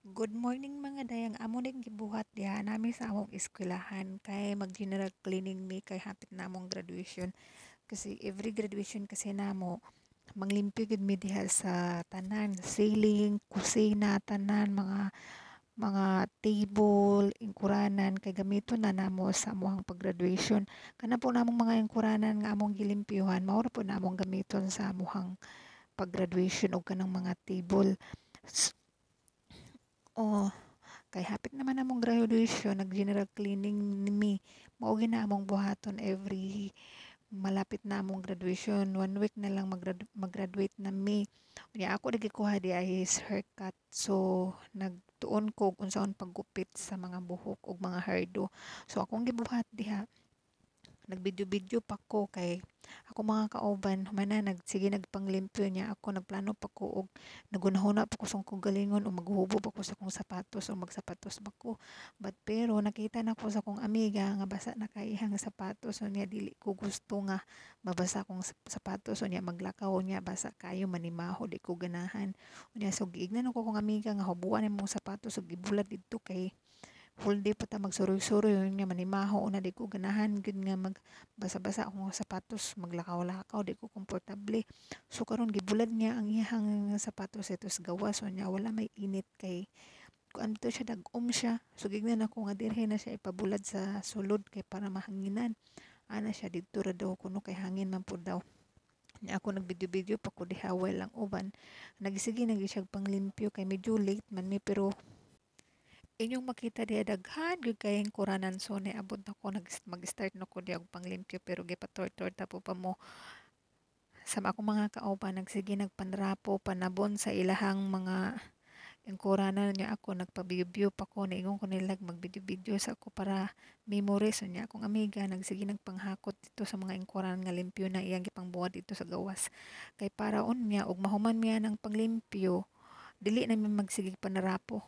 Good morning mga dayang amo ning gibuhat diha nami sa among eskwelahan kay mag general cleaning mi kay hapit na among graduation kasi every graduation kasi namo manglimpyo gid mi diha sa tanan ceiling, kusina, tanan mga table, ingkuranan kay gamiton na namo sa amuhang pag-graduation. Kana po namong mga ingkuranan nga among gilimpyuhan mao ra po namong gamiton sa amuhang pag-graduation og kanang mga table. Oh, kay hapit naman namong graduation, nag-general cleaning mi. Mao ginamong buhaton every malapit na among graduation. 1 week na lang mag-graduate na mi. Unya ako nagikuha di ay haircut. So, nagtuon ko kung saan paggupit sa mga buhok ug mga hairdo. So, akong gibuhat diha nagbidyo-bidyo pa ko kay ako mga kauban humana nagsige nagpanglimpyo niya ako nagplano pa ko og nagunahuna pa ko sa kong galingon o maghubo pa ko sa kong sapatos o magsapatos ba ko pero nakita na ko sa kong amiga nga basa na kay ihang sapatos so niya dili ko gusto nga mabasa kong sapatos so niya maglakaw niya basa kayo manimaho di ko ganahan unya so giignan ko kong amiga nga hubuan imong sapatos ug gibulad didto kay full day pa ta magsuroy-suroy yun nga manimaho na di ko ganahan gud nga magbasa-basa ako nga sapatos maglakaw-lakaw di ko komportable so karon gibulad niya ang iyang sapatos ito sa gawas so niya wala may init kay kuan to siya dag-om siya so gignan ako nga dirhe na siya ipabulad sa sulod kay para mahanginan ana siya didto ra daw kuno kay hangin man pud daw niya ako nagbidyo-bidyo pa ko diha lang uban nagisige siya panglimpyo kay medyo late man mi pero inyong makita diya daghan gyud kayong kuranan so niabot ako mag-start na ko diya og panglimpyo pero gipator-torta po pa mo sa akong mga kauban nagsige nagpanrapo panabon sa ilahang mga kuranan niya ako nagpa-video pa ko niingon ko nila mag-video sa ako para memories so niya akong amiga nagsige nagpanghakot dito sa mga ingkuranan nga limpyo na iyang gipangbuhat dito sa gawas kay para unya og mahuman miya ng panglimpyo dili na mi magsige panarapo.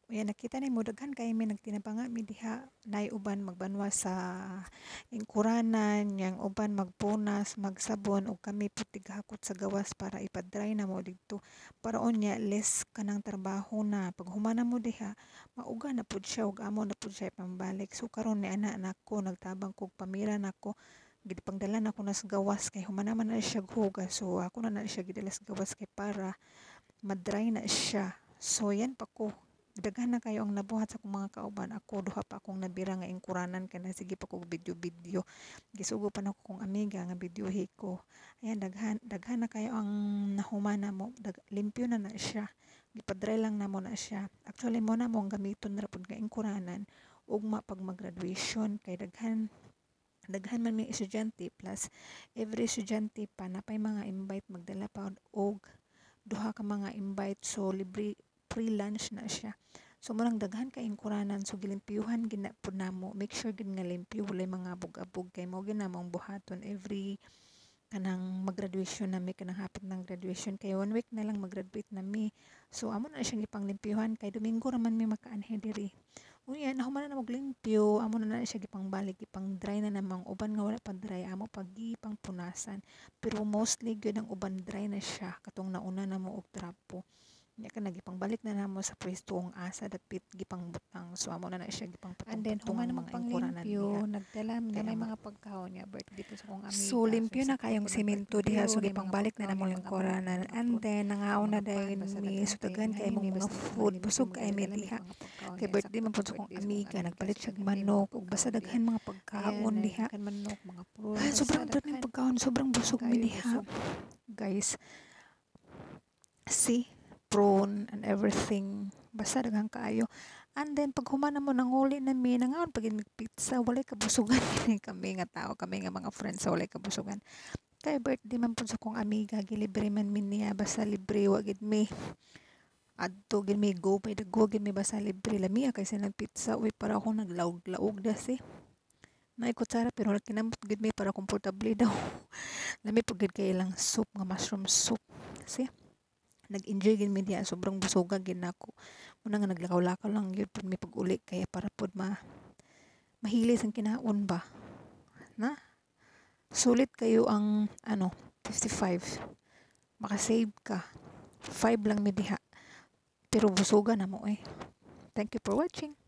Unya nakita nimo daghan kay mi nagtinabanga mi diha nay uban magbanwa sa ingkuranan, yang uban magpunas, magsabon ug kami pud tighakot sa gawas para ipa-dry na mo didto. Para unya less kanang trabaho na pag humana mo diha mauga na pud siya ug amo na pud siya pambalik. So karon ni ana nako nagtabang kog pamira nako gidpangdala nako na sa gawas kay humana man na siya hugas so ako na siya gidala sa gawas kay para ma-dry na siya. So yan pa ko daghan na kayo ang nabuhat sa akong mga kauban ako duha pa akong nabira nga ingkuranan kay sige pa ko video gisugo pa nako kong amiga nga videohi ko ayan daghan na kayo ang nahumana mo limpyo na siya gipadry lang na mo na siya actually mo na mo ang gamiton ra pud nga ingkuranan ugma pag mag-graduation kay daghan man may estudyante plus every estudyante pa napay mga invite magdala pa og duha ka mga invite so libre free lunch na siya. So murang daghan ka ingkuranan so gilimpyuhan gina pud namo. Make sure gid nga limpyo walay mga abog-abog kay mao gid namong buhaton every kanang mag-graduation na mi kanang hapit ng graduation kay 1 week na lang mag-graduate na mi. So amo na siyang ipanglimpyuhan kay Domingo ra man mi makaanhe diri. Unya nahuman na maglimpyo amo na siya gipangbalik gipang dry na namang uban nga wala pa dry amo pagipang punasan. Pero mostly gyud ang uban dry na siya katong nauna na mo og trapo. Nya ka nagipangbalik na namo sa pwesto ang asa dapit gipang butang so amo na siya gipang And then patong-patong human ang naman mga pang ingkuranan diha limpyo, nagdala na kay may ama mga pagkaon niya birthday to sa kong so amiga. So limpyo na sakto kayong po semento diha nagpa-review, so ni mga gipangbalik na pagkaon namo niya, mga manok, lingkuranan mga and fruit, then nangaon na mga pan, dayon basta mi daghan so kay daghan kay ngayon, mong mga basta food limpyo busog mo kay mi nagdala diha mga pagkaon kay niya. birthday Sakto man po pud sa kong birthday sa kong amiga amiga. nagpalit So siya og daghan kay mga manok ug basta pagkaon diha. daghan mga Ayan, pagkaon diha kan manok, mga fruit, basta sobrang daming daghan. pagkaon sobrang Daghan busog mi kayo diha busog. guys see prawn and everything basta daghang kaayo and then pag humana mo nanguli na mi nangaon pag pizza walay kabusugan kami nga tao kami nga mga friends walay kabusugan kay birthday man pud sa kong amiga gilibre man mi niya basta libre wa gid mi adto gid mi go by the go gid mi basta libre lami kay sa pizza uy para ako naglaog-laog dasi na kutsara pero kinamot gid mi para komportable daw lami pud gid kay ilang soup nga mushroom soup see nag-enjoy gid mi diha sobrang busoga gid nako una nga naglakaw-lakaw lang gyud pud mi pag-uli kaya para pud mahilis ang kinaon ba na sulit kayo ang 55 makasave ka 5 lang mi diha Pero busugan na mo eh. Thank you for watching.